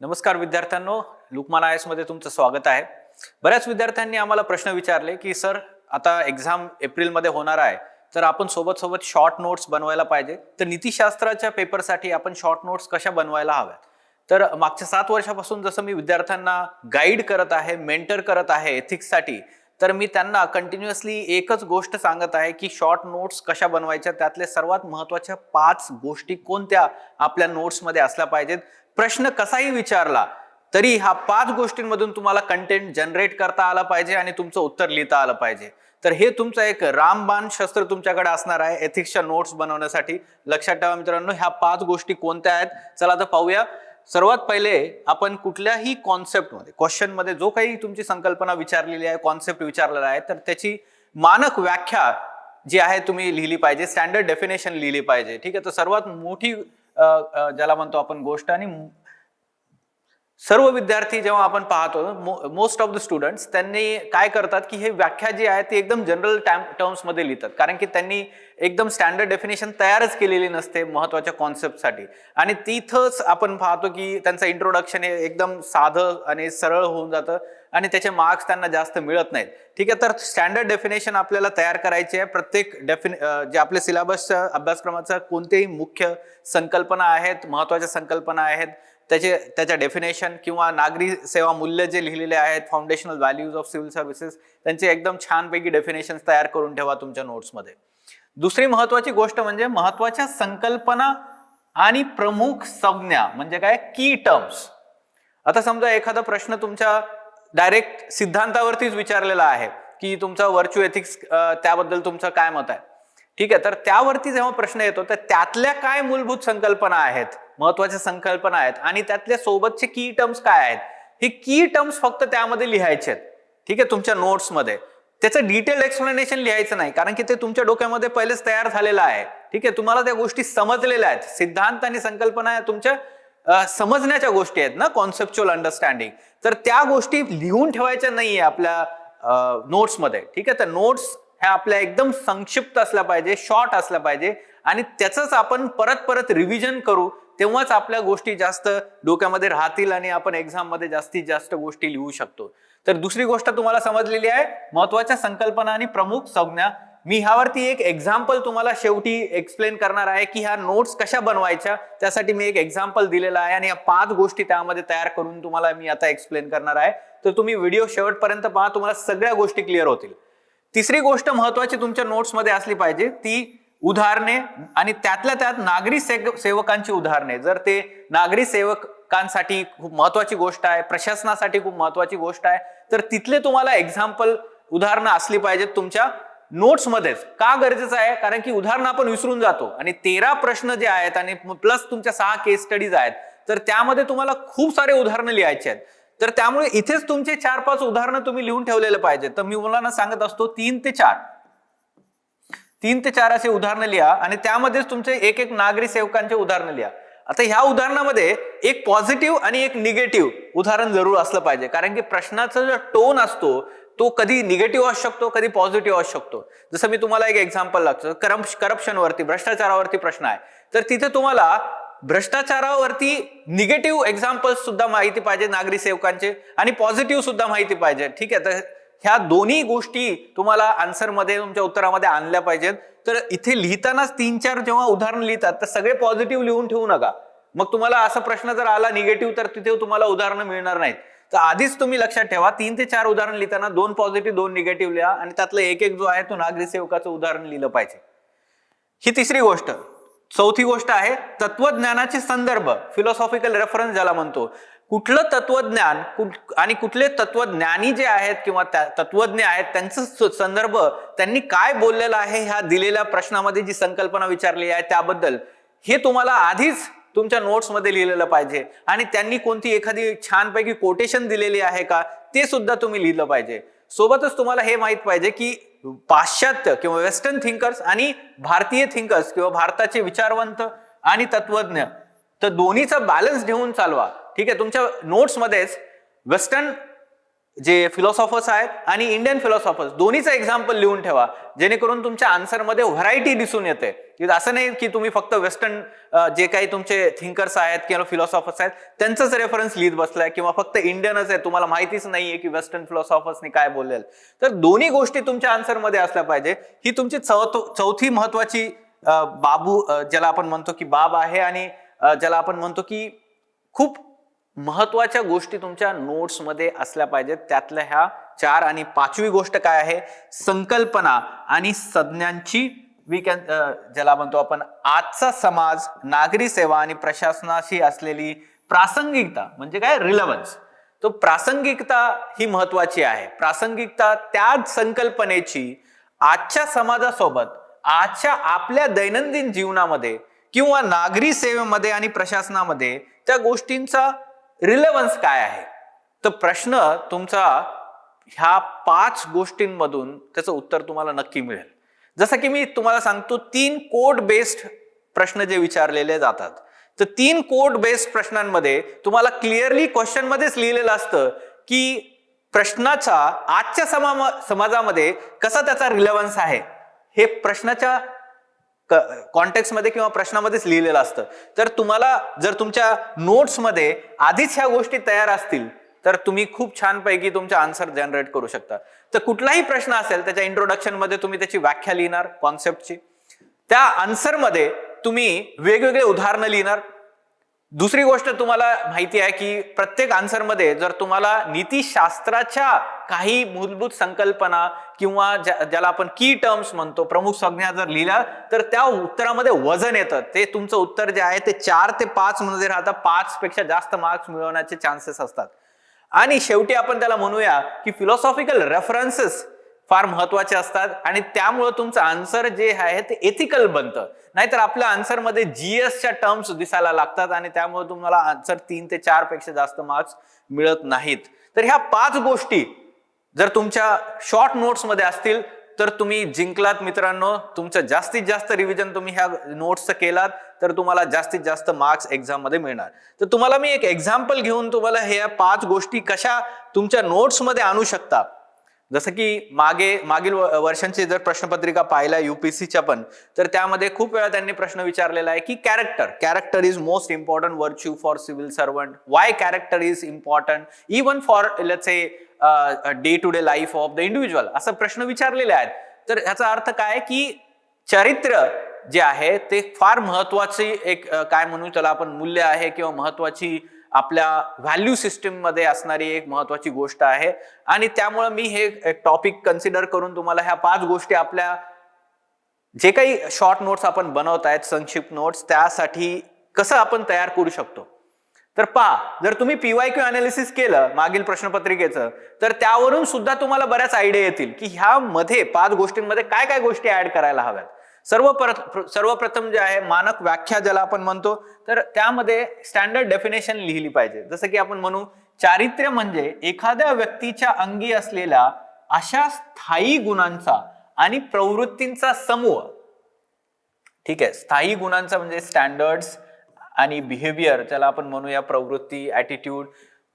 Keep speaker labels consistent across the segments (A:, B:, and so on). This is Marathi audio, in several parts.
A: नमस्कार विद्यार्थ्यांनो, लुकमान आयएस मध्ये तुमचं स्वागत आहे. बऱ्याच विद्यार्थ्यांनी आम्हाला प्रश्न विचारले की सर आता एक्झाम एप्रिल मध्ये होणार आहे, तर आपण सोबत सोबत शॉर्ट नोट्स बनवायला पाहिजे. तर नीतिशास्त्राच्या पेपरसाठी आपण शॉर्ट नोट्स कशा बनवायला हव्यात. तर मागच्या 7 वर्षापासून जसं मी विद्यार्थ्यांना गाईड करत आहे, मेंटर करत आहे एथिक्ससाठी, तर मी त्यांना कंटिन्युअसली एकच गोष्ट सांगत आहे की शॉर्ट नोट्स कशा बनवायच्या, त्यातले सर्वात महत्त्वाच्या 5 गोष्टी कोणत्या आपल्या नोट्समध्ये असल्या पाहिजेत. प्रश्न कसाही विचारला तरी ह्या 5 गोष्टींमधून तुम्हाला कंटेंट जनरेट करता आला पाहिजे आणि तुमचं उत्तर लिहिता आलं पाहिजे. तर हे तुमचं एक रामबाण शस्त्र तुमच्याकडे असणार आहे एथिक्सच्या नोट्स बनवण्यासाठी. लक्षात ठेवा मित्रांनो, ह्या 5 गोष्टी कोणत्या आहेत चला तर पाहूया. सर्वात पहिले आपण कुठल्याही कॉन्सेप्टमध्ये, क्वेश्चनमध्ये जो काही तुमची संकल्पना विचारलेली आहे, कॉन्सेप्ट विचारलेला आहे, तर त्याची मानक व्याख्या जी आहे तुम्ही लिहिली पाहिजे, स्टँडर्ड डेफिनेशन लिहिली पाहिजे. ठीक आहे, तर सर्वात मोठी ज्याला म्हणतो आपण गोष्ट, आणि सर्व विद्यार्थी जेव्हा आपण पाहतो मोस्ट ऑफ द स्टुडंट्स त्यांनी काय करतात की हे व्याख्या जी आहे ती एकदम जनरल टर्म्स मध्ये लिहितात, कारण की त्यांनी एकदम स्टँडर्ड डेफिनेशन तयारच केलेली नसते महत्वाच्या कॉन्सेप्टसाठी. आणि तिथंच आपण पाहतो की त्यांचं इंट्रोडक्शन हे एकदम साधं आणि सरळ होऊन जातं आणि त्याचे मार्क्स त्यांना जास्त मिळत नाहीत. ठीक आहे, तर स्टँडर्ड डेफिनेशन आपल्याला तयार करायची आहे. प्रत्येक जे आपल्या सिलेबसच्या अभ्यासक्रमाचा कोणतेही मुख्य संकल्पना आहेत, महत्वाच्या संकल्पना आहेत, त्याच्या डेफिनेशन किंवा नागरी सेवा मूल्य जे लिहिलेले आहेत, foundational values of civil services, त्यांचे एकदम छानपैकी डेफिनेशन तयार करून ठेवा तुमच्या नोट्समध्ये. दुसरी महत्वाची गोष्ट म्हणजे महत्वाच्या संकल्पना आणि प्रमुख संज्ञा, म्हणजे काय, की टर्म्स. आता समजा एखादा प्रश्न तुमच्या डायरेक्ट सिद्धांतावरतीच विचारलेला आहे की तुमचा व्हर्च्यू एथिक्स, त्याबद्दल तुमचं काय मत आहे. ठीक आहे, तर त्यावरती जेव्हा प्रश्न येतो तर त्यातल्या काय मूलभूत संकल्पना आहेत, महत्वाच्या संकल्पना आहेत, आणि त्यातल्या सोबतचे की टर्म्स काय आहेत, हे की टर्म्स फक्त त्यामध्ये लिहायचे आहेत. ठीक आहे, तुमच्या नोट्समध्ये त्याचं डिटेल एक्सप्लेनेशन लिहायचं नाही, कारण की ते तुमच्या डोक्यामध्ये पहिलेच तयार झालेलं आहे. ठीक आहे, तुम्हाला त्या गोष्टी समजलेल्या आहेत. सिद्धांत आणि संकल्पना तुमच्या समजण्याच्या गोष्टी आहेत ना, कॉन्सेप्च्युअल अंडरस्टँडिंग. तर त्या गोष्टी लिहून ठेवायच्या नाहीये आपल्या नोट्समध्ये. ठीक आहे, तर नोट्स ह्या आपल्या एकदम संक्षिप्त असल्या पाहिजे, शॉर्ट असल्या पाहिजे, आणि त्याचंच आपण परत परत रिव्हिजन करू, तेव्हाच आपल्या गोष्टी जास्त डोक्यामध्ये राहतील आणि आपण एक्झाम मध्ये जास्तीत जास्त गोष्टी लिहू शकतो. तर दुसरी गोष्ट तुम्हाला समजलेली आहे, महत्वाच्या संकल्पना आणि प्रमुख संज्ञा. मी ह्यावरती एक एक्झाम्पल तुम्हाला शेवटी एक्सप्लेन करणार आहे की ह्या नोट्स कशा बनवायच्या. त्यासाठी मी एक एक्झाम्पल दिलेला आहे आणि या 5 गोष्टी त्यामध्ये तयार करून तुम्हाला मी आता एक्सप्लेन करणार आहे. तर तुम्ही व्हिडिओ शेवटपर्यंत पहा, तुम्हाला सगळ्या गोष्टी क्लिअर होतील. तिसरी गोष्ट महत्वाची तुमच्या नोट्समध्ये असली पाहिजे ती उदाहरणे, आणि त्यातल्या त्यात नागरी सेवकांची उदाहरणे. जर ते नागरी सेवकांसाठी खूप महत्वाची गोष्ट आहे, प्रशासनासाठी खूप महत्वाची गोष्ट आहे, तर तिथले तुम्हाला एक्झाम्पल उदाहरणं असली पाहिजेत तुमच्या नोट्समध्येच. का गरजेचं आहे, कारण की उदाहरणं आपण विसरून जातो, आणि 13 प्रश्न जे आहेत आणि प्लस तुमच्या 6 केस स्टडीज आहेत, तर त्यामध्ये तुम्हाला खूप सारे उदाहरणं लिहायचे आहेत. तर त्यामुळे इथेच तुमचे 4-5 उदाहरणं तुम्ही लिहून ठेवलेले पाहिजे. तर मी मुलांना सांगत असतो 3 ते 4 असे उदाहरणं लिहा, आणि त्यामध्येच तुमचे एक नागरी सेवकांचे उदाहरणं लिहा. आता ह्या उदाहरणामध्ये एक पॉझिटिव्ह आणि एक निगेटिव्ह उदाहरण जरूर असलं पाहिजे, कारण की प्रश्नाचा जो टोन असतो तो कधी निगेटिव्ह असू शकतो, कधी पॉझिटिव्ह असू शकतो. जसं मी तुम्हाला एक एक्झाम्पल लागतो, करप्शनवरती, भ्रष्टाचारावरती प्रश्न आहे, तर तिथे तुम्हाला भ्रष्टाचारावरती निगेटिव्ह एक्झाम्पल्स सुद्धा माहिती पाहिजे नागरी सेवकांचे, आणि पॉझिटिव्ह सुद्धा माहिती पाहिजे. ठीक आहे, तर ह्या दोन्ही गोष्टी तुम्हाला आन्सरमध्ये, तुमच्या उत्तरामध्ये आणल्या पाहिजेत. तर इथे लिहितानाच 3-4 जेव्हा उदाहरण लिहितात तर सगळे पॉझिटिव्ह लिहून ठेवू नका. मग तुम्हाला असा प्रश्न जर आला निगेटिव्ह, तर तिथे तुम्हाला उदाहरणं मिळणार नाहीत. तर आधीच तुम्ही लक्षात ठेवा, 3 ते 4 उदाहरण लिहिताना 2 पॉझिटिव्ह 2 निगेटिव्ह लिहा, आणि त्यातलं एक जो आहे तो नागरी सेवकाचं उदाहरण लिहिलं पाहिजे. ही तिसरी गोष्ट. चौथी गोष्ट आहे तत्वज्ञानाचे संदर्भ, फिलॉसॉफिकल रेफरन्स ज्याला म्हणतो. कुठलं तत्वज्ञान आणि कुठले तत्वज्ञानी जे आहेत किंवा तत्वज्ञ आहेत त्यांचा संदर्भ, त्यांनी काय बोललेलं आहे ह्या दिलेल्या प्रश्नामध्ये जी संकल्पना विचारली आहे त्याबद्दल, हे तुम्हाला आधीच तुमच्या नोट्समध्ये लिहिलेलं पाहिजे. आणि त्यांनी कोणती एखादी छानपैकी कोटेशन दिलेली आहे का ते सुद्धा तुम्ही लिहिलं पाहिजे. सोबतच तुम्हाला हे माहित पाहिजे की पाश्चात्य किंवा वेस्टर्न थिंकर्स आणि भारतीय थिंकर्स किंवा भारताचे विचारवंत आणि तत्वज्ञ, तर दोन्हीचा बॅलन्स घेऊन चालवा. ठीक आहे, तुमच्या नोट्समध्येच वेस्टर्न जे फिलॉसॉफर्स आहेत आणि इंडियन फिलॉसॉफर्स दोन्हीचं एक्झाम्पल लिहून ठेवा, जेणेकरून तुमच्या आन्सरमध्ये व्हरायटी दिसून येते. असं नाही की तुम्ही फक्त वेस्टर्न जे काही तुमचे थिंकर्स आहेत किंवा फिलॉसॉफर्स आहेत त्यांचंच रेफरन्स लिहित बसलाय, किंवा फक्त इंडियनच आहे, तुम्हाला माहितीच नाहीये की वेस्टर्न फिलॉसॉफर्सनी काय बोललेलं. तर दोन्ही गोष्टी तुमच्या आन्सरमध्ये असल्या पाहिजे. ही तुमची चौथी महत्वाची बाबू ज्याला आपण म्हणतो की बाब आहे, आणि ज्याला आपण म्हणतो की खूप महत्वाच्या गोष्टी तुमच्या नोट्समध्ये असल्या पाहिजेत. त्यातल्या ह्या 4. आणि 5वी गोष्ट काय आहे, संकल्पना आणि संज्ञांची ज्याला म्हणतो आपण आजचा समाज, नागरी सेवा आणि प्रशासनाशी असलेली प्रासंगिकता, म्हणजे काय रिलेव्हन्स. तो प्रासंगिकता ही महत्वाची आहे. प्रासंगिकता त्याच संकल्पनेची आजच्या समाजासोबत, आजच्या आपल्या दैनंदिन जीवनामध्ये किंवा नागरी सेवेमध्ये आणि प्रशासनामध्ये त्या गोष्टींचा रिलेव्हन्स काय आहे. तर प्रश्न तुमचा ह्या 5 गोष्टींमधून त्याचं उत्तर तुम्हाला नक्की मिळेल. जसं की मी तुम्हाला सांगतो, 3 कोड बेस्ड प्रश्न जे विचारलेले जातात, तर 3 कोड बेस्ड प्रश्नांमध्ये तुम्हाला क्लिअरली क्वेश्चन मध्येच लिहिलेलं असतं की प्रश्नाचा आजच्या समाजामध्ये कसा त्याचा रिलेव्हन्स आहे, हे प्रश्नाच्या कॉन्टेक्स्ट मध्ये किंवा प्रश्नामध्येच लिहिलेलं असतं. तर तुम्हाला जर तुमच्या नोट्समध्ये आधीच ह्या गोष्टी तयार असतील तर तुम्ही खूप छानपैकी तुमचा आन्सर जनरेट करू शकता. तर कुठलाही प्रश्न असेल त्याच्या इंट्रोडक्शन मध्ये तुम्ही त्याची व्याख्या लिहिणार कॉन्सेप्टची, त्या आन्सरमध्ये तुम्ही वेगवेगळे उदाहरणं लिहिणार. दुसरी गोष्ट तुम्हाला माहिती आहे की प्रत्येक आन्सरमध्ये जर तुम्हाला नीतिशास्त्राच्या काही मूलभूत संकल्पना किंवा ज्याला आपण की टर्म्स म्हणतो, प्रमुख संज्ञा जर लिहिल्या तर त्या उत्तरामध्ये वजन येतं. ते तुमचं उत्तर जे आहे ते 4 ते 5 मध्ये राहता, 5 पेक्षा जास्त मार्क्स मिळवण्याचे चान्सेस असतात. आणि शेवटी आपण त्याला म्हणूया की फिलॉसॉफिकल रेफरन्सेस फार महत्वाचे असतात, आणि त्यामुळे तुमचं आन्सर जे आहे ते एथिकल बनतं. नाहीतर आपल्या आन्सरमध्ये जीएसच्या टर्म्स दिसायला लागतात आणि त्यामुळे तुम्हाला आन्सर 3 ते 4 पेक्षा जास्त मार्क्स मिळत नाहीत. तर ह्या 5 गोष्टी जर तुमच्या शॉर्ट नोट्स मध्ये असतील तर तुम्ही जिंकलात मित्रांनो. तुमचं जास्तीत जास्त रिव्हिजन तुम्ही ह्या नोट्सचं केलात तर तुम्हाला जास्तीत जास्त मार्क्स एक्झाम मध्ये मिळणार. तर तुम्हाला मी एक एक्झाम्पल घेऊन तुम्हाला ह्या 5 गोष्टी कशा तुमच्या नोट्स मध्ये आणू शकता. जसं की मागील वर्षांची जर प्रश्नपत्रिका पाहिला युपीएससीच्या पण, तर त्यामध्ये खूप वेळा त्यांनी प्रश्न विचारलेला आहे की character is most important virtue for civil servant. Why character is important even for let's say day to day life of the individual, असं प्रश्न विचारलेले आहेत. तर ह्याचा अर्थ काय की चारित्र्य जे आहे ते फार महत्वाची एक काय म्हणू त्याला आपण मूल्य आहे, किंवा महत्वाची आपल्या व्हॅल्यू सिस्टीम मध्ये असणारी एक महत्वाची गोष्ट आहे. आणि त्यामुळे मी हे टॉपिक कन्सिडर करून तुम्हाला ह्या 5 गोष्टी आपल्या जे काही शॉर्ट नोट्स आपण बनवत आहेत, संक्षिप्त नोट्स, त्यासाठी कसं आपण तयार करू शकतो. तर जर तुम्ही पीवायक्यू अनालिसिस केलं मागील प्रश्नपत्रिकेचं तर त्यावरून सुद्धा तुम्हाला बऱ्याच आयडिया येतील की ह्या मध्ये 5 गोष्टींमध्ये काय काय गोष्टी ऍड करायला हव्यात. सर्वप्रथम जे आहे मानक व्याख्या ज्याला आपण म्हणतो, तर त्यामध्ये स्टँडर्ड डेफिनेशन लिहिली पाहिजे. जसं की आपण म्हणू, चारित्र्य म्हणजे एखाद्या व्यक्तीच्या अंगी असलेल्या अशा स्थायी गुणांचा आणि प्रवृत्तींचा समूह. ठीक आहे, स्थायी गुणांचा म्हणजे स्टँडर्ड्स आणि बिहेवियर ज्याला आपण म्हणूया प्रवृत्ती, ऍटिट्यूड,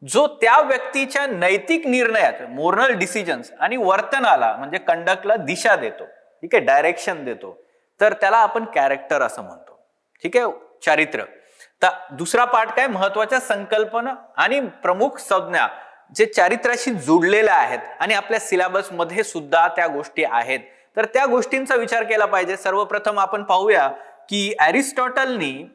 A: जो त्या व्यक्तीच्या नैतिक निर्णयात मोरल डिसिजन्स आणि वर्तनाला म्हणजे कंडक्टला दिशा देतो. ठीक आहे, डायरेक्शन देतो. तर त्याला आपण कॅरेक्टर असं म्हणतो. ठीक आहे, चारित्र्य. तर दुसरा पार्ट काय, महत्वाच्या संकल्पना आणि प्रमुख संज्ञा जे चारित्र्याशी जोडलेल्या आहेत आणि आपल्या सिलेबस मध्ये सुद्धा त्या गोष्टी आहेत. तर त्या गोष्टींचा विचार केला पाहिजे. सर्वप्रथम आपण पाहूया की अरिस्टॉटलनी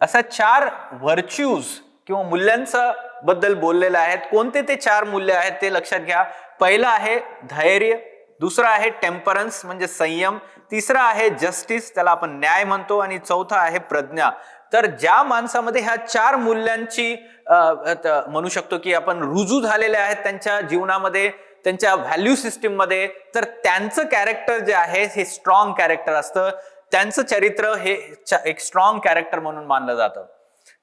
A: असा 4 व्हर्च्यूज किंवा मूल्यांचा बद्दल बोललेला आहेत. कोणते ते 4 मूल्य आहेत ते लक्षात घ्या. पहिलं आहे धैर्य, दुसरा आहे टेम्परन्स म्हणजे संयम, तिसरा आहे जस्टिस त्याला आपण न्याय म्हणतो, आणि चौथा आहे प्रज्ञा. तर ज्या माणसामध्ये ह्या 4 मूल्यांची म्हणू शकतो की आपण रुजू झालेले आहेत त्यांच्या जीवनामध्ये, त्यांच्या व्हॅल्यू सिस्टीम मध्ये, तर त्यांचं कॅरेक्टर जे आहे हे स्ट्रॉंग कॅरेक्टर असतं. त्यांचं चरित्र हे एक स्ट्रॉंग कॅरेक्टर म्हणून मानलं जातं.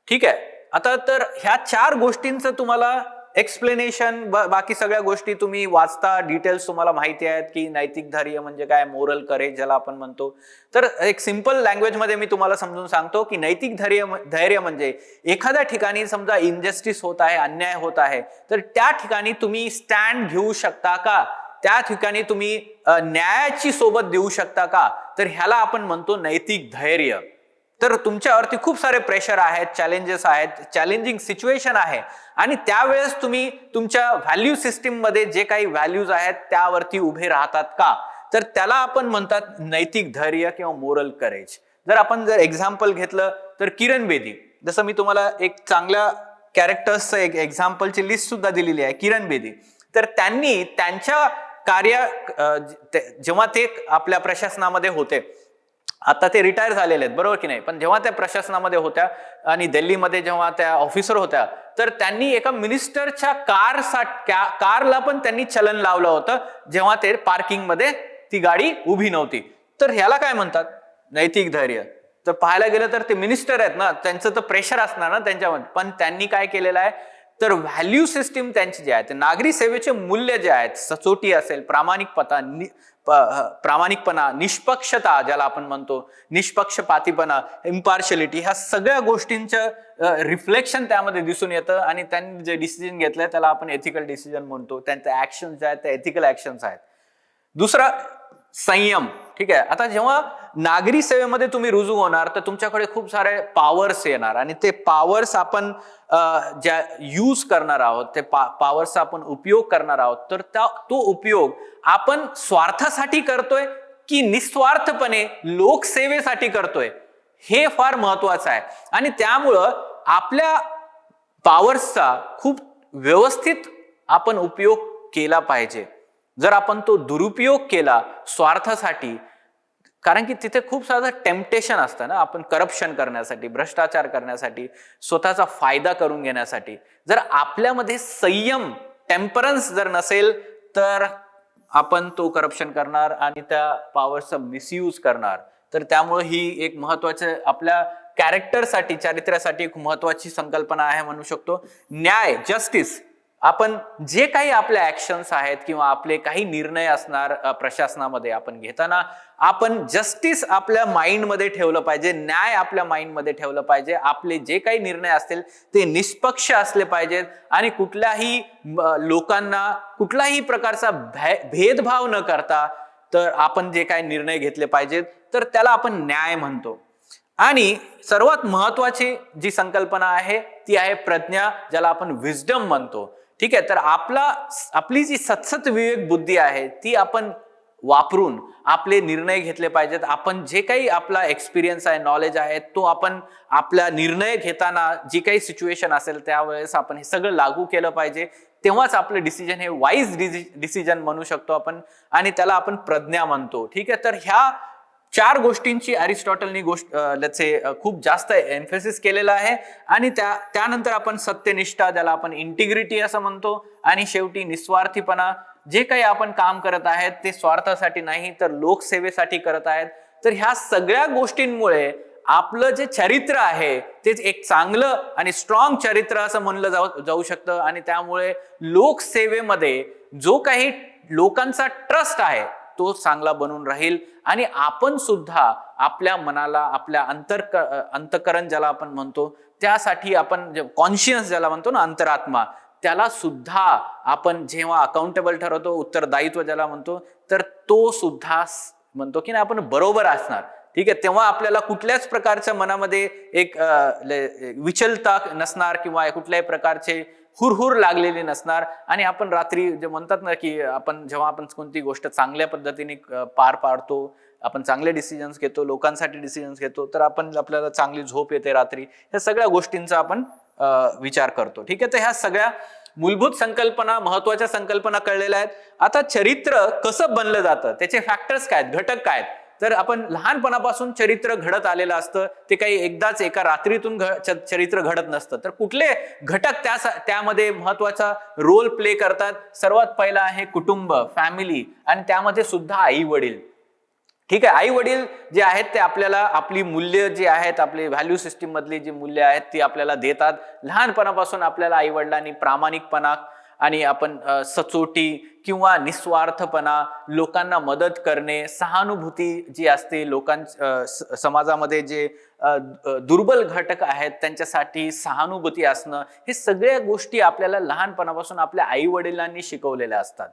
A: ठीक आहे, आता तर ह्या 4 गोष्टींचं तुम्हाला एक्सप्लेनेशन बाकी सगळ्या गोष्टी तुम्ही वाचता, डिटेल्स तुम्हाला माहिती आहेत की नैतिक धैर्य म्हणजे काय, मोरल करेज ज्याला आपण म्हणतो. तर एक सिंपल लँग्वेज मध्ये मी तुम्हाला समजून सांगतो की नैतिक धैर्य म्हणजे एखाद्या ठिकाणी समजा इनजस्टिस होत आहे, अन्याय होत आहे, तर त्या ठिकाणी तुम्ही स्टँड घेऊ शकता का, त्या ठिकाणी तुम्ही न्यायाची सोबत देऊ शकता का, तर ह्याला आपण म्हणतो नैतिक धैर्य. तर तुमच्यावरती खूप सारे प्रेशर आहेत, चॅलेंजेस आहेत, चॅलेंजिंग सिच्युएशन आहे, आणि त्यावेळेस तुम्ही तुमच्या व्हॅल्यू सिस्टीम मध्ये जे काही व्हॅल्यूज आहेत त्यावरती उभे राहतात का, तर त्याला आपण म्हणतात नैतिक धैर्य किंवा मोरल करेज. जर आपण एक्झाम्पल घेतलं तर किरण बेदी, जसं मी तुम्हाला एक चांगल्या कॅरेक्टर्सचं एक एक्झाम्पलची लिस्ट सुद्धा दिलेली आहे, किरण बेदी. तर त्यांनी त्यांच्या जेव्हा ते आपल्या प्रशासनामध्ये होते, आता ते रिटायर झालेले आहेत बरोबर की नाही, पण जेव्हा त्या प्रशासनामध्ये होत्या आणि दिल्लीमध्ये जेव्हा त्या ऑफिसर होत्या, तर त्यांनी एका मिनिस्टरच्या कारला पण त्यांनी चलन लावलं होतं जेव्हा ते पार्किंग मध्ये ती गाडी उभी नव्हती. तर ह्याला काय म्हणतात, नैतिक धैर्य. तर पाहायला गेलं तर ते मिनिस्टर आहेत ना, त्यांचं तर प्रेशर असणार ना त्यांच्यामध्ये, पण त्यांनी काय केलेलं आहे, तर व्हॅल्यू सिस्टीम त्यांची जे आहे, ते नागरी सेवेचे मूल्य जे आहेत, सचोटी असेल, प्रामाणिकपणा, निष्पक्षता ज्याला आपण म्हणतो, निष्पक्षपातीपणा, इम्पार्शलिटी, ह्या सगळ्या गोष्टींचं रिफ्लेक्शन त्यामध्ये दिसून येतं. आणि त्यांनी जे डिसिजन घेतलंय त्याला आपण एथिकल डिसिजन म्हणतो. त्यांचे ऍक्शन्स जे आहेत ते एथिकल ऍक्शन्स आहेत. दुसरा, संयम. ठीक आहे, आता जेव्हा नागरी सेवेमध्ये तुम्ही रुजू होणार तर तुमच्याकडे खूप सारे पॉवर्स येणार, आणि ते पॉवर्स आपण ज्या यूज करणार आहोत, ते पॉवर्सचा आपण उपयोग करणार आहोत, तर तो उपयोग आपण स्वार्थासाठी करतोय की निस्वार्थपणे लोकसेवेसाठी करतोय, हे फार महत्वाचं आहे. आणि त्यामुळं आपल्या पॉवर्सचा खूप व्यवस्थित आपण उपयोग केला पाहिजे. जर आपण तो दुरुपयोग केला स्वार्थासाठी, कारण की तिथे खूप सारं टेम्पटेशन असतं ना, आपण करप्शन करण्यासाठी, भ्रष्टाचार करण्यासाठी, स्वतःचा फायदा करून घेण्यासाठी. जर आपल्यामध्ये संयम, टेम्परन्स जर नसेल तर आपण तो करप्शन करणार आणि त्या पॉवरचा मिसयूज करणार. तर त्यामुळे ही एक महत्वाचं आपल्या कॅरेक्टरसाठी, चारित्र्यासाठी एक महत्वाची संकल्पना आहे म्हणू शकतो. न्याय, जस्टिस. आपण जे काही आपले ऍक्शन्स आहेत किंवा आपले काही निर्णय असणार प्रशासनामध्ये आपण घेताना, आपण जस्टिस आपल्या माइंडमध्ये ठेवलं पाहिजे, न्याय आपल्या माइंडमध्ये ठेवलं पाहिजे. आपले जे काही निर्णय असतील ते निष्पक्ष असले पाहिजेत आणि कुठल्याही लोकांना कुठलाही प्रकारचा भेदभाव न करता तर आपण जे काही निर्णय घेतले पाहिजेत, तर त्याला आपण न्याय म्हणतो. आणि सर्वात महत्वाची जी संकल्पना आहे ती आहे प्रज्ञा, ज्याला आपण विजडम म्हणतो. ठीक आहे, तर आपली जी सतसत विवेक बुद्धी आहे ती आपण वापरून आपले निर्णय घेतले पाहिजेत. आपण जे काही आपला एक्सपिरियन्स आहे, नॉलेज आहे, तो आपण आपला निर्णय घेताना जी काही सिच्युएशन असेल त्यावेळेस आपण हे सगळं लागू केलं पाहिजे. तेव्हाच आपलं डिसिजन हे वाईज डिसिजन म्हणू शकतो आपण, आणि त्याला आपण प्रज्ञा म्हणतो. ठीक आहे, तर ह्या 4 गोष्टींची अरिस्टॉटलनी खूप जास्त एम्फेसिस केलेला आहे. आणि त्यानंतर आपण सत्यनिष्ठा, ज्याला आपण इंटिग्रिटी असं म्हणतो, आणि शेवटी निस्वार्थीपणा. जे काही आपण काम करत आहेत ते स्वार्थासाठी नाही तर लोकसेवेसाठी करत आहेत. तर ह्या सगळ्या गोष्टींमुळे आपलं जे चरित्र आहे तेच एक चांगलं आणि स्ट्रॉंग चरित्र असं म्हणलं जाऊ शकतं. आणि त्यामुळे लोकसेवेमध्ये जो काही लोकांचा ट्रस्ट आहे तो चांगला बनून राहील. आणि आपण सुद्धा आपल्या मनाला, आपल्या अंतकरण ज्याला आपण म्हणतो, त्यासाठी आपण कॉन्शियस ज्याला म्हणतो ना, अंतरात्मा, त्याला सुद्धा आपण जेव्हा अकाउंटेबल ठरवतो, उत्तरदायित्व ज्याला म्हणतो, तर तो सुद्धा म्हणतो की नाही आपण बरोबर असणार. ठीक आहे, तेव्हा आपल्याला कुठल्याच प्रकारच्या मनामध्ये एक विचलता नसणार किंवा कुठल्याही प्रकारचे हुरहुर लागलेली नसणार. आणि आपण रात्री जे म्हणतात ना की जेव्हा आपण कोणती गोष्ट चांगल्या पद्धतीने पार पाडतो, आपण चांगले डिसिजन्स घेतो, लोकांसाठी डिसिजन्स घेतो, तर आपल्याला चांगली झोप येते रात्री. ह्या सगळ्या गोष्टींचा आपण विचार करतो. ठीक आहे, तर ह्या सगळ्या मूलभूत संकल्पना, महत्वाच्या संकल्पना कळलेल्या आहेत. आता चरित्र कसं बनलं जातं, त्याचे फॅक्टर्स काय आहेत, घटक काय आहेत, तर आपण लहानपणापासून चरित्र घडत आलेलं असतं. ते काही एकदाच एका रात्रीतून चरित्र घडत नसतं. तर कुठले घटक त्यामध्ये महत्वाचा रोल प्ले करतात? सर्वात पहिला आहे कुटुंब, फॅमिली, आणि त्यामध्ये सुद्धा आई वडील. ठीक आहे, आई वडील जे आहेत ते आपल्याला आपली मूल्य जी आहेत, आपली व्हॅल्यू सिस्टीम मधली जी मूल्य आहेत ती आपल्याला देतात. लहानपणापासून आपल्याला आई वडिलांनी प्रामाणिकपणा आणि आपण सचोटी किंवा निस्वार्थपणा, लोकांना मदत करणे, सहानुभूती जी असते, समाजामध्ये जे दुर्बल घटक आहेत त्यांच्यासाठी सहानुभूती असणं, हे सगळ्या गोष्टी आपल्याला लहानपणापासून आपल्या आई वडिलांनी शिकवलेल्या असतात.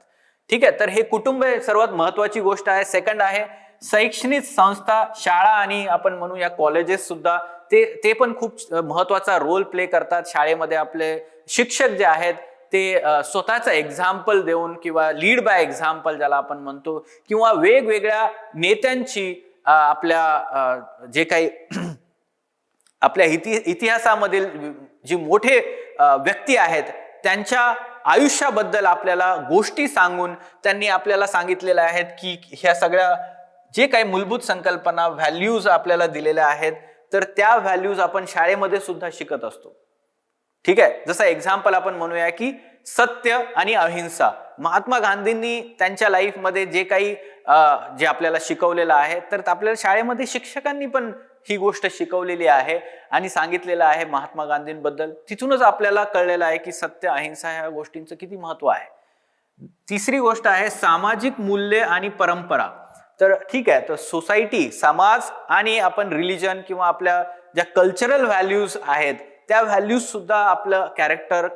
A: ठीक आहे, तर हे कुटुंब सर्वात महत्वाची गोष्ट आहे. सेकंड आहे शैक्षणिक संस्था, शाळा आणि आपण म्हणूया कॉलेजेस सुद्धा ते पण खूप महत्वाचा रोल प्ले करतात. शाळेमध्ये आपले शिक्षक जे आहेत ते स्वतःचा एक्झाम्पल देऊन किंवा लीड बाय एक्झाम्पल ज्याला आपण म्हणतो, किंवा वेगवेगळ्या नेत्यांची आपल्या जे काही आपल्या इतिहासामधील जी मोठे व्यक्ती आहेत त्यांच्या आयुष्याबद्दल आपल्याला गोष्टी सांगून त्यांनी आपल्याला सांगितलेल्या आहेत की ह्या सगळ्या जे काही मूलभूत संकल्पना, व्हॅल्यूज आपल्याला दिलेल्या आहेत, तर त्या व्हॅल्यूज आपण शाळेमध्ये सुद्धा शिकत असतो. ठीक आहे, जसं एक्झाम्पल आपण म्हणूया की सत्य आणि अहिंसा. महात्मा गांधींनी त्यांच्या लाईफमध्ये जे काही जे आपल्याला शिकवलेलं आहे, तर आपल्याला शाळेमध्ये शिक्षकांनी पण ही गोष्ट शिकवलेली आहे आणि सांगितलेलं आहे महात्मा गांधींबद्दल. तिथूनच आपल्याला कळलेलं आहे की सत्य, अहिंसा ह्या गोष्टींचं किती महत्व आहे. तिसरी गोष्ट आहे सामाजिक मूल्य आणि परंपरा. तर ठीक आहे, तर सोसायटी, समाज आणि आपण रिलिजन किंवा आपल्या ज्या कल्चरल व्हॅल्यूज आहेत त्या व्हॅल्यूज सुद्धा आपलं कॅरेक्टर,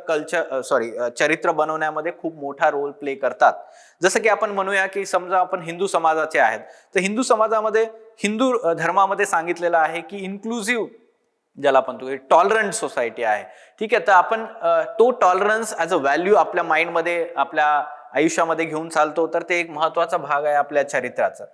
A: चरित्र बनवण्यामध्ये खूप मोठा रोल प्ले करतात. जसं की आपण म्हणूया की समजा आपण हिंदू समाजाचे आहेत, तर हिंदू समाजामध्ये, हिंदू धर्मामध्ये सांगितलेलं आहे की इन्क्लुसिव्ह, ज्याला आपण टॉलरंट सोसायटी आहे. ठीक आहे, तर आपण तो टॉलरन्स ॲज अ व्हॅल्यू आपल्या माइंडमध्ये, आपल्या आयुष्यामध्ये घेऊन चालतो, तर ते एक महत्वाचा भाग आहे आपल्या चरित्राचा.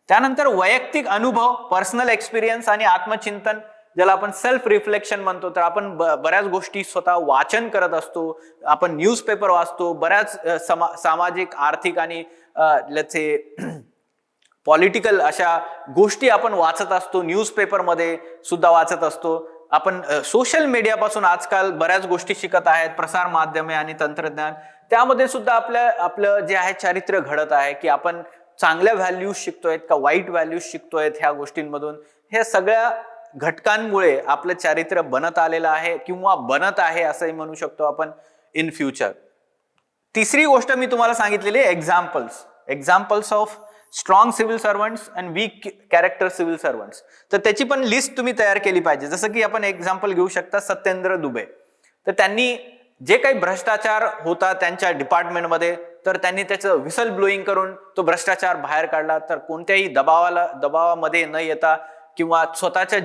A: त्यानंतर वैयक्तिक अनुभव, पर्सनल एक्सपिरियन्स आणि आत्मचिंतन, ज्याला आपण सेल्फ रिफ्लेक्शन म्हणतो. तर आपण बऱ्याच गोष्टी स्वतः वाचन करत असतो, आपण न्यूजपेपर वाचतो, बऱ्याच सामाजिक, आर्थिक आणि पॉलिटिकल अशा गोष्टी आपण वाचत असतो, न्यूजपेपरमध्ये सुद्धा वाचत असतो. आपण सोशल मीडियापासून आजकाल बऱ्याच गोष्टी शिकत आहेत, प्रसार माध्यमे आणि तंत्रज्ञान, त्यामध्ये सुद्धा आपलं जे आहे चारित्र्य घडत आहे की आपण चांगल्या व्हॅल्यूज शिकतोय का वाईट व्हॅल्यूज शिकतोय ह्या गोष्टींमधून. हे सगळ्या घटकांमुळे आपलं चारित्र्य बनत आलेलं आहे किंवा बनत आहे असंही म्हणू शकतो आपण इन फ्युचर. तिसरी गोष्ट मी तुम्हाला सांगितलेली examples of strong civil servants and weak character civil servants. तर त्याची पण लिस्ट तुम्ही तयार केली पाहिजे. जसं की आपण एक्झाम्पल घेऊ शकता सत्येंद्र दुबे. तर त्यांनी जे काही भ्रष्टाचार होता त्यांच्या डिपार्टमेंटमध्ये, तर त्यांनी त्याचं व्हिसल ब्लोईंग करून तो भ्रष्टाचार बाहेर काढला. तर कोणत्याही दबावामध्ये न येता किंवा स्वतःच्या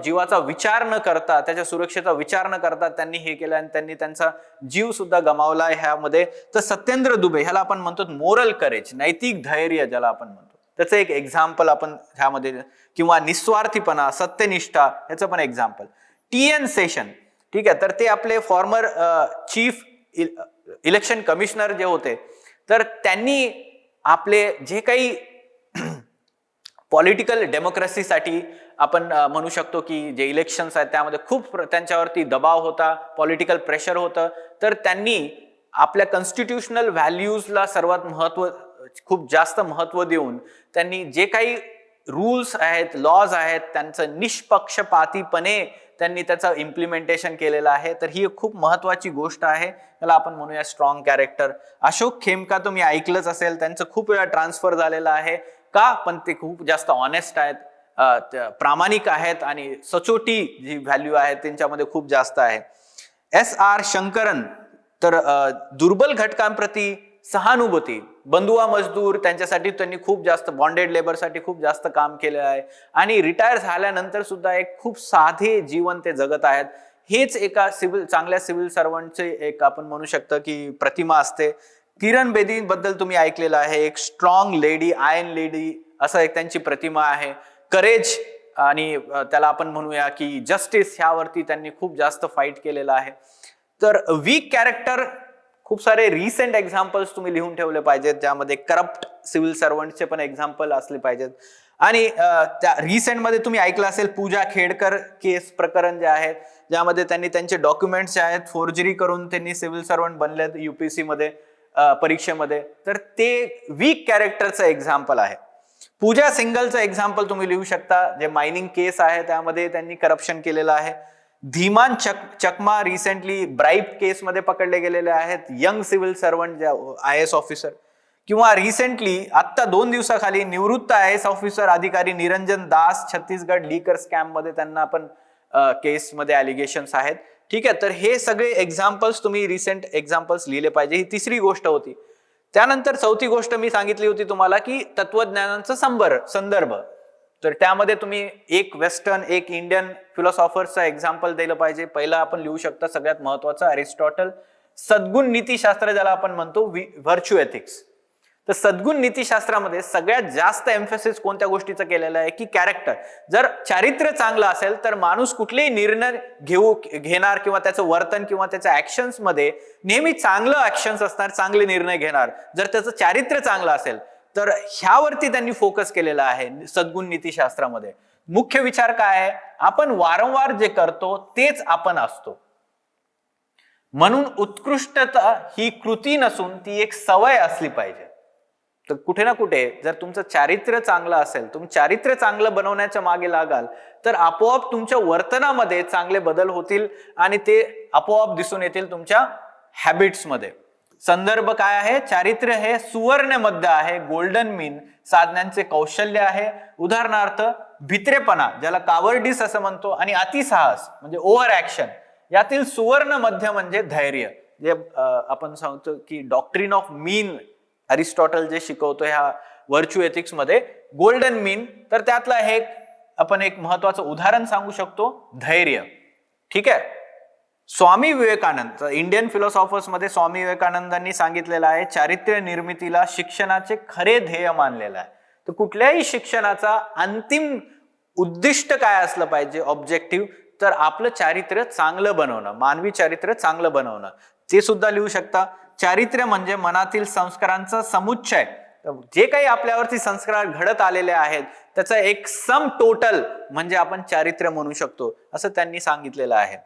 A: जीवाचा विचार न करता, त्याच्या सुरक्षेचा विचार न करता त्यांनी हे केलं आणि त्यांनी त्यांचा जीव सुद्धा गमावला ह्यामध्ये. तर सत्येंद्र दुबे ह्याला आपण म्हणतो मोरल करेज, नैतिक धैर्य ज्याला आपण म्हणतो, त्याचं एक एक्झाम्पल आपण ह्यामध्ये, किंवा निस्वार्थीपणा, सत्यनिष्ठा, ह्याचं पण एक्झाम्पल. TN सेशन, ठीक आहे, तर ते आपले फॉर्मर चीफ इलेक्शन कमिशनर जे होते, तर त्यांनी आपले जे काही पॉलिटिकल डेमोक्रेसीसाठी आपण म्हणू शकतो की जे इलेक्शन्स आहेत त्यामध्ये खूप त्यांच्यावरती दबाव होता, पॉलिटिकल प्रेशर होतं. तर त्यांनी आपल्या कॉन्स्टिट्यूशनल व्हॅल्यूजला खूप जास्त महत्व देऊन त्यांनी जे काही रूल्स आहेत, लॉज आहेत, त्यांचं निष्पक्षपातीपणे त्यांनी त्याचं इम्प्लिमेंटेशन केलेलं आहे. तर ही खूप महत्वाची गोष्ट आहे, त्याला आपण म्हणूया स्ट्रॉंग कॅरेक्टर. अशोक खेमका तुम्ही ऐकलंच असेल, त्यांचं खूप वेळा ट्रान्सफर झालेलं आहे का, पण ते खूप जास्त ऑनेस्ट आहेत, प्रामाणिक आहेत आणि सचोटी जी व्हॅल्यू आहे त्यांच्यामध्ये खूप जास्त आहे. SR शंकरन, तर दुर्बल घटकांप्रती सहानुभूती, बंधुआ मजदूर त्यांच्यासाठी त्यांनी खूप जास्त, बॉन्डेड लेबरसाठी खूप जास्त काम केलेलं आहे आणि रिटायर झाल्यानंतर सुद्धा एक खूप साधे जीवन ते जगत आहेत. हेच एका चांगल्या सिव्हिल सर्वंटचे एक आपण म्हणू शकतो की प्रतिमा असते. किरण बेदी बद्दल तुम्ही ऐकलेलं आहे, एक स्ट्रॉंग लेडी, आयर्न लेडी असं एक त्यांची प्रतिमा आहे. करेज आणि त्याला आपण म्हणूया की जस्टिस, ह्यावरती त्यांनी खूप जास्त फाईट केलेलं आहे. तर वीक कॅरेक्टर, खूप सारे रिसेंट एक्झाम्पल्स तुम्ही लिहून ठेवले पाहिजेत, ज्यामध्ये करप्ट सिव्हिल सर्वंटचे पण एक्झाम्पल असले पाहिजेत. आणि त्या रिसेंटमध्ये तुम्ही ऐकलं असेल पूजा खेडकर केस प्रकरण जे आहे, ज्यामध्ये त्यांनी त्यांचे डॉक्युमेंट्स जे आहेत फोर्जरी करून त्यांनी सिव्हिल सर्वंट बनलेत UPSC मध्ये परीक्षेमध्ये. तर ते वीक कॅरेक्टरचं एक्झाम्पल आहे. पूजा सिंगलचं एक्झाम्पल तुम्ही लिहू शकता, जे मायनिंग केस आहे त्यामध्ये त्यांनी करप्शन केलेलं आहे. धीमान चकमा रिसेंटली ब्राईब केसमध्ये पकडले गेलेले आहेत, young civil servant IAS officer. किंवा रिसेंटली आत्ता 2 दिवसाखाली निवृत्त IAS ऑफिसर अधिकारी निरंजन दास छत्तीसगड लीकर स्कॅम मध्ये त्यांना पण केसमध्ये अलिगेशन्स आहेत. ठीक आहे, तर हे सगळे एक्झाम्पल्स तुम्ही रिसेंट एक्झाम्पल्स लिहिले पाहिजे. ही तिसरी गोष्ट होती. त्यानंतर चौथी गोष्ट मी सांगितली होती तुम्हाला की तत्वज्ञानाचा संदर्भ. तर त्यामध्ये तुम्ही एक वेस्टर्न एक इंडियन फिलॉसॉफर्सचा एक्झाम्पल दिलं पाहिजे. पहिला आपण लिहू शकता सगळ्यात महत्वाचा अरिस्टॉटल, सद्गुण नीतिशास्त्र ज्याला आपण म्हणतो, व्हर्च्यू एथिक्स. तर सद्गुण नीतिशास्त्रामध्ये सगळ्यात जास्त एम्फेसिस कोणत्या गोष्टीचं केलेलं आहे की कॅरेक्टर. जर चारित्र्य चांगलं असेल तर माणूस कुठलेही निर्णय घेणार किंवा त्याचं वर्तन किंवा त्याच्या ऍक्शन्स मध्ये नेहमी चांगलं ऍक्शन्स असणार, चांगले निर्णय घेणार जर त्याचं चारित्र्य चांगलं असेल. तर ह्यावरती त्यांनी फोकस केलेला आहे सद्गुण नीतिशास्त्रामध्ये. मुख्य विचार काय आहे, आपण वारंवार जे करतो तेच आपण असतो. म्हणून उत्कृष्टता ही कृती नसून ती एक सवय असली पाहिजे. तर कुठे ना कुठे जर तुमचं चारित्र्य चांगलं असेल, तुम्ही चारित्र्य चांगलं बनवण्याच्या मागे लागाल तर आपोआप तुमच्या वर्तनामध्ये चांगले बदल होतील आणि ते आपोआप दिसून येतील तुमच्या हॅबिट्समध्ये. संदर्भ काय आहे, चारित्र्य हे सुवर्ण मध्य आहे, गोल्डन मीन साधण्याचे कौशल्य आहे. उदाहरणार्थ भित्रेपणा ज्याला कावर्डिस असं म्हणतो आणि अतिसाहस म्हणजे ओव्हर ऍक्शन, यातील सुवर्ण मध्य म्हणजे धैर्य. जे आपण सांगतो की डॉक्ट्रिन ऑफ मीन अरिस्टॉटल जे शिकवतो ह्या व्हर्च्यू एथिक्स मध्ये, गोल्डन मीन, तर त्यातला हे आपण एक महत्वाचं उदाहरण सांगू शकतो, धैर्य. ठीक आहे. स्वामी विवेकानंद, इंडियन फिलॉसॉफर्स मध्ये स्वामी विवेकानंदांनी सांगितलेलं आहे चारित्र्य निर्मितीला शिक्षणाचे खरे ध्येय मानलेलं आहे. तर कुठल्याही शिक्षणाचा अंतिम उद्दिष्ट काय असलं पाहिजे, ऑब्जेक्टिव्ह, तर आपलं चारित्र्य चांगलं बनवणं, मानवी चारित्र्य चांगलं बनवणं. ते सुद्धा लिहू शकता. चारित्र्य म्हणजे मनातील संस्कारांचा समुच्चय. जे काही आपल्यावरती संस्कार घडत आलेले आहेत त्याचा एक सम टोटल म्हणजे आपण चारित्र्य म्हणू शकतो, असं त्यांनी सांगितलेलं आहे.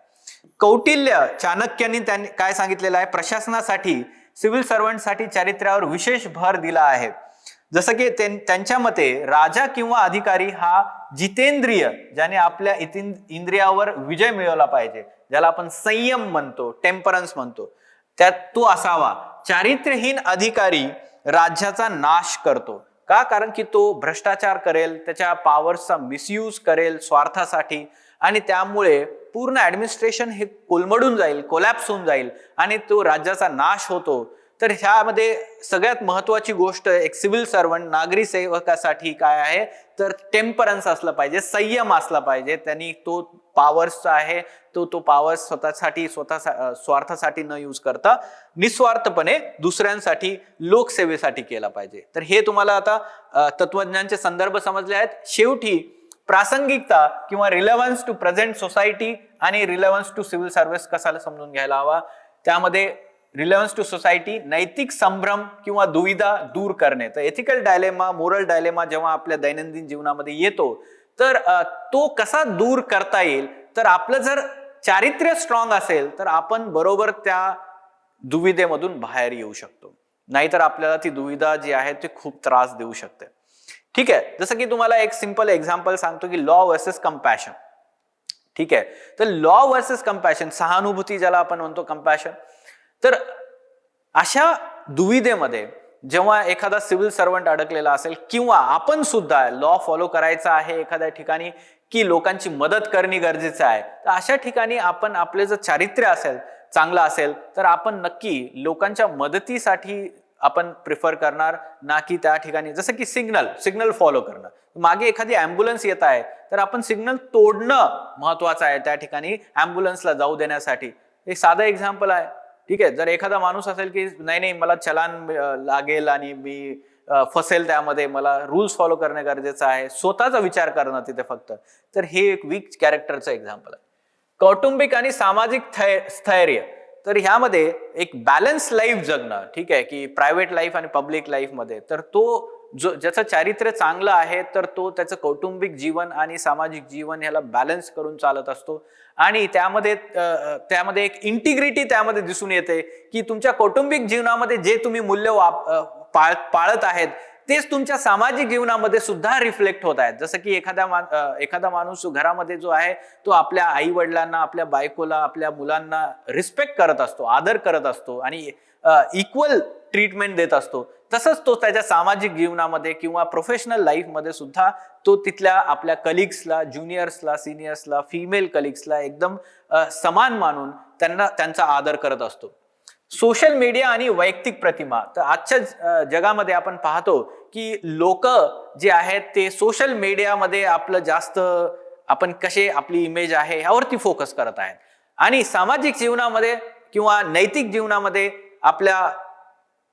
A: कौटिल्य चाणक्यांनी त्यांनी काय सांगितलेलं आहे, प्रशासनासाठी सिव्हिल सर्वंटसाठी चारित्र्यावर विशेष भर दिला आहे. जसं की त्यांच्या मते राजा किंवा अधिकारी हा जितेंद्रिय, ज्याने आपल्या इंद्रियावर विजय मिळवला पाहिजे, ज्याला आपण संयम म्हणतो, टेम्परन्स म्हणतो, त्यात तो असावा. चारित्र्यहीन अधिकारी राज्याचा नाश करतो. का? कारण की तो भ्रष्टाचार करेल, त्याच्या पॉवरचा मिसयूज करेल स्वार्थासाठी आणि त्यामुळे पूर्ण ऍडमिनिस्ट्रेशन हे कोलमडून जाईल, कोलॅप्स होऊन जाईल आणि तो राज्याचा नाश होतो. तर ह्यामध्ये सगळ्यात महत्वाची गोष्ट एक सिव्हिल सर्वंट नागरी सेवकासाठी काय आहे, तर टेम्परन्स असलं पाहिजे, संयम असला पाहिजे. त्यांनी तो पॉवर्स आहे तो पॉवर स्वतःसाठी स्वार्थासाठी न यूज करता निस्वार्थपणे दुसऱ्यांसाठी लोकसेवेसाठी केला पाहिजे. तर हे तुम्हाला आता तत्वज्ञानचे संदर्भ समजले आहेत. शेवटी प्रासंगिकता किंवा रिलेव्हन्स टू प्रेझेंट सोसायटी आणि रिलेव्हन्स टू सिव्हिल सर्व्हिस कसा समजून घ्यायला हवा. त्यामध्ये रिलेव्हन्स टू सोसायटी, नैतिक संभ्रम किंवा दुविधा दूर करणे. तर एथिकल डायलेमा, मोरल डायलेमा जेव्हा आपल्या दैनंदिन जीवनामध्ये येतो तर तो कसा दूर करता येईल, तर आपलं जर चारित्र्य स्ट्रॉंग असेल तर आपण बरोबर त्या दुविधेमधून बाहेर येऊ शकतो. नाहीतर आपल्याला ती दुविधा जी आहे ती खूप त्रास देऊ शकते. ठीक आहे. जसं की तुम्हाला एक सिंपल एक्झाम्पल सांगतो की लॉ वर्सेस कंपॅशन. ठीक आहे. तर लॉ वर्सेस कंपॅशन, सहानुभूती ज्याला आपण म्हणतो, कंपॅशन. तर अशा दुविधेमध्ये जेव्हा एखादा सिव्हिल सर्वंट अडकलेला असेल किंवा आपण सुद्धा लॉ फॉलो करायचा आहे एखाद्या ठिकाणी की लोकांची मदत करणे गरजेचं आहे, तर अशा ठिकाणी आपण आपले जर चारित्र्य असेल चांगलं असेल तर आपण नक्की लोकांच्या मदतीसाठी आपण प्रिफर करणार, ना की त्या ठिकाणी जसं की सिग्नल फॉलो करणं. मागे एखादी ॲम्ब्युलन्स येत आहे तर आपण सिग्नल तोडणं महत्वाचं आहे त्या ठिकाणी ॲम्ब्युलन्सला जाऊ देण्यासाठी. एक साधं एक्झाम्पल आहे. ठीक आहे. जर एखादा माणूस असेल की नाही मला चलान लागेल आणि मी फसेल त्यामध्ये, मला रूल्स फॉलो करणं गरजेचं आहे, स्वतःचा विचार करणं तिथे फक्त, तर हे एक वीक कॅरेक्टरचं एक्झाम्पल आहे. कौटुंबिक आणि सामाजिक स्थैर्य. तर ह्यामध्ये एक बॅलन्स लाईफ जगणं. ठीक आहे, की प्रायव्हेट लाईफ आणि पब्लिक लाईफ मध्ये. तर तो जो ज्याचं चारित्र्य चांगलं आहे तर तो त्याचं कौटुंबिक जीवन आणि सामाजिक जीवन ह्याला बॅलन्स करून चालत असतो आणि त्यामध्ये एक इंटिग्रिटी त्यामध्ये दिसून येते की तुमच्या कौटुंबिक जीवनामध्ये जे तुम्ही मूल्य पाळत आहेत तेच तुमच्या सामाजिक जीवनामध्ये सुद्धा रिफ्लेक्ट होत आहेत. जसं की एखादा माणूस घरामध्ये जो आहे तो आपल्या आई वडिलांना, आपल्या बायकोला, आपल्या मुलांना रिस्पेक्ट करत असतो, आदर करत असतो आणि इक्वल ट्रीटमेंट देत असतो, तसंच तो त्याच्या सामाजिक जीवनामध्ये किंवा प्रोफेशनल लाईफमध्ये सुद्धा तो तिथल्या आपल्या कलिग्सला, ज्युनियर्सला, सिनियर्सला, फिमेल कलिग्सला एकदम समान मानून त्यांचा आदर करत असतो. सोशल मीडिया आणि वैयक्तिक प्रतिमा. तर आजच्या जगामध्ये आपण पाहतो की लोक जे आहेत ते सोशल मीडियामध्ये आपलं जास्त आपण कसे आपली इमेज आहे ह्यावरती फोकस करत आहेत आणि सामाजिक जीवनामध्ये किंवा नैतिक जीवनामध्ये, आपल्या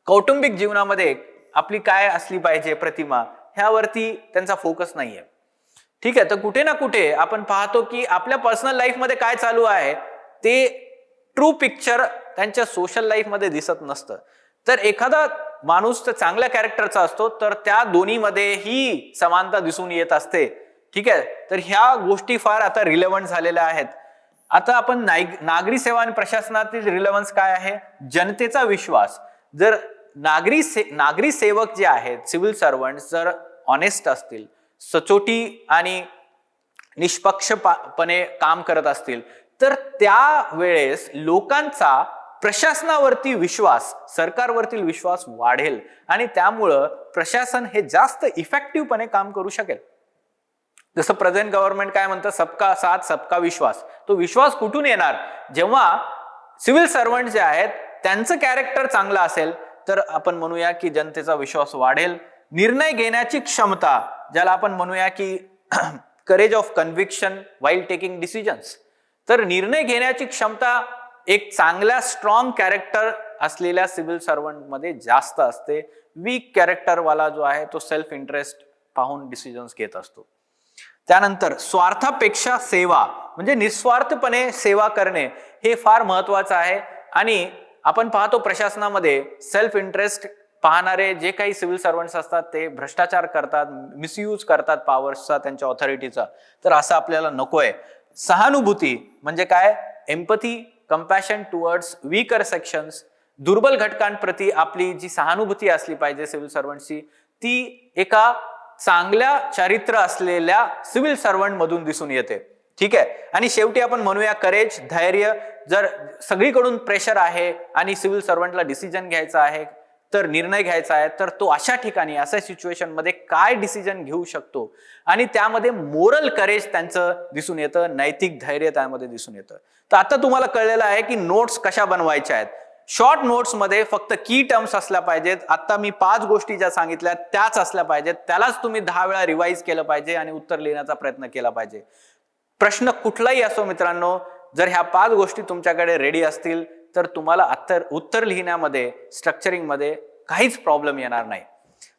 A: कौटुंबिक जीवनामध्ये आपली काय असली पाहिजे प्रतिमा ह्यावरती त्यांचा फोकस नाहीये. ठीक आहे, तर कुठे ना कुठे आपण पाहतो की आपल्या पर्सनल लाईफमध्ये काय चालू आहे ते ट्रू पिक्चर त्यांच्या सोशल लाईफमध्ये दिसत नसतं. तर एखादा माणूस तर चांगल्या कॅरेक्टरचा असतो, तर त्या दोन्हीमध्ये ही समानता दिसून येत असते. ठीक आहे, तर ह्या गोष्टी फार आता रिलेव्हंट झालेल्या आहेत. आता आपण नागरी सेवा आणि प्रशासनातील रिलेव्हन्स काय आहे? जनतेचा विश्वास. जर नागरी सेवक जे आहेत, सिव्हिल सर्वंट जर ऑनेस्ट असतील, सचोटी आणि निष्पक्षपणे काम करत असतील, तर त्या वेळेस लोकांचा प्रशासनावरती विश्वास, सरकारवरतील विश्वास वाढेल आणि त्यामुळं प्रशासन हे जास्त इफेक्टिव्हपणे काम करू शकेल. जसं प्रेझेंट गव्हर्नमेंट काय म्हणतं, सबका साथ सबका विश्वास. तो विश्वास कुठून येणार? जेव्हा सिव्हिल सर्वंट जे आहेत त्यांचं कॅरेक्टर चांगलं असेल तर आपण म्हणूया की जनतेचा विश्वास वाढेल. निर्णय घेण्याची क्षमता, ज्याला आपण म्हणूया की courage of conviction while taking decisions. तर निर्णय घेण्याची क्षमता एक चांगल्या स्ट्रॉंग कॅरेक्टर असलेल्या सिव्हिल सर्वंट मध्ये जास्त असते. वीक कॅरेक्टरवाला जो आहे तो सेल्फ इंटरेस्ट पाहून डिसिजन्स घेत असतो. त्यानंतर स्वार्थापेक्षा सेवा, म्हणजे निस्वार्थपणे सेवा करणे हे फार महत्वाचं आहे. आणि आपण पाहतो प्रशासनामध्ये सेल्फ इंटरेस्ट पाहणारे जे काही सिव्हिल सर्वंट्स असतात ते भ्रष्टाचार करतात, मिसयूज करतात पॉवर्सचा, त्यांच्या ऑथॉरिटीचा. तर असं आपल्याला नकोय. सहानुभूती म्हणजे काय? Empathy, compassion towards weaker sections. दुर्बल घटकांप्रती आपली जी सहानुभूती असली पाहिजे सिव्हिल सर्वंटची, ती एका चांगल्या चारित्र्य असलेल्या सिव्हिल सर्वंट मधून दिसून येते. ठीक आहे, आणि शेवटी आपण म्हणूया करेज, धैर्य. जर सगळीकडून प्रेशर आहे आणि सिव्हिल सर्वंटला डिसिजन घ्यायचा आहे, तर निर्णय घ्यायचा आहे, तर तो अशा ठिकाणी, अशा सिच्युएशन मध्ये काय डिसिजन घेऊ शकतो आणि त्यामध्ये मोरल करेज त्यांचं दिसून येतं, नैतिक धैर्य त्यामध्ये दिसून येतं. तर आता तुम्हाला कळलेलं आहे की नोट्स कशा बनवायच्या आहेत. शॉर्ट नोट्स मध्ये फक्त की टर्म्स असल्या पाहिजेत. आता मी 5 गोष्टी ज्या सांगितल्या त्याच असल्या पाहिजेत. त्यालाच तुम्ही 10 वेळा रिवाइज केलं पाहिजे आणि उत्तर लिहिण्याचा प्रयत्न केला पाहिजे. प्रश्न कुठलाही असो मित्रांनो, जर ह्या 5 गोष्टी तुमच्याकडे रेडी असतील तर तुम्हाला उत्तर लिहिण्यामध्ये, स्ट्रक्चरिंग मध्ये काहीच प्रॉब्लेम येणार नाही.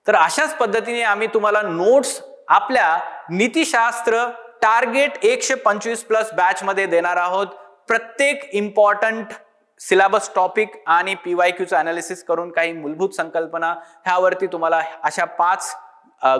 A: तर अशाच पद्धतीने आम्ही तुम्हाला नोट्स आपल्या नीतिशास्त्र टार्गेट 125+ बॅच मध्ये देणार आहोत. प्रत्येक इम्पॉर्टंट सिलेबस टॉपिक आणि PYQचं अनालिसिस करून काही मूलभूत संकल्पना ह्यावरती तुम्हाला अशा 5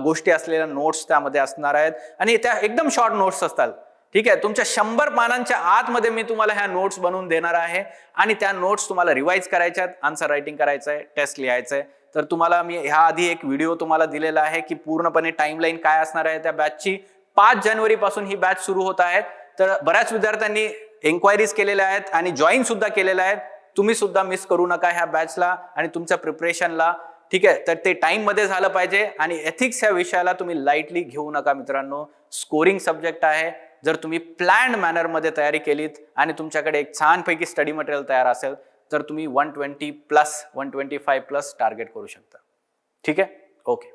A: गोष्टी असलेल्या नोट्स त्यामध्ये असणार आहेत आणि त्या एकदम शॉर्ट नोट्स असतात. ठीक आहे, तुमच्या 100 पानांच्या आतमध्ये मी तुम्हाला ह्या नोट्स बनवून देणार आहे आणि त्या नोट्स तुम्हाला रिवाइज करायच्या आहेत, आन्सर रायटिंग करायचं आहे, टेस्ट लिहायचं आहे. तर तुम्हाला मी ह्या आधी एक व्हिडिओ तुम्हाला दिलेला आहे की पूर्णपणे टाइमलाईन काय असणार आहे त्या बॅचची. 5 जानेवारी पासून ही बॅच सुरू होत आहे. तर बऱ्याच विद्यार्थ्यांनी एन्क्वायरीज केलेल्या आहेत आणि जॉईन सुद्धा केलेल्या आहेत. तुम्ही सुद्धा मिस करू नका ह्या बॅचला आणि तुमच्या प्रिपरेशनला. ठीक आहे, तर ते टाइम मध्ये झालं पाहिजे आणि एथिक्स ह्या विषयाला तुम्ही लाईटली घेऊ नका मित्रांनो. स्कोरिंग सब्जेक्ट आहे. जर तुम्ही प्लॅन्ड मॅनर मध्ये तयारी केलीत आणि तुमच्याकडे एक छानपैकी स्टडी मटेरियल तयार असेल तर तुम्ही 120+, 125+ टार्गेट करू शकता. ठीक आहे, ओके.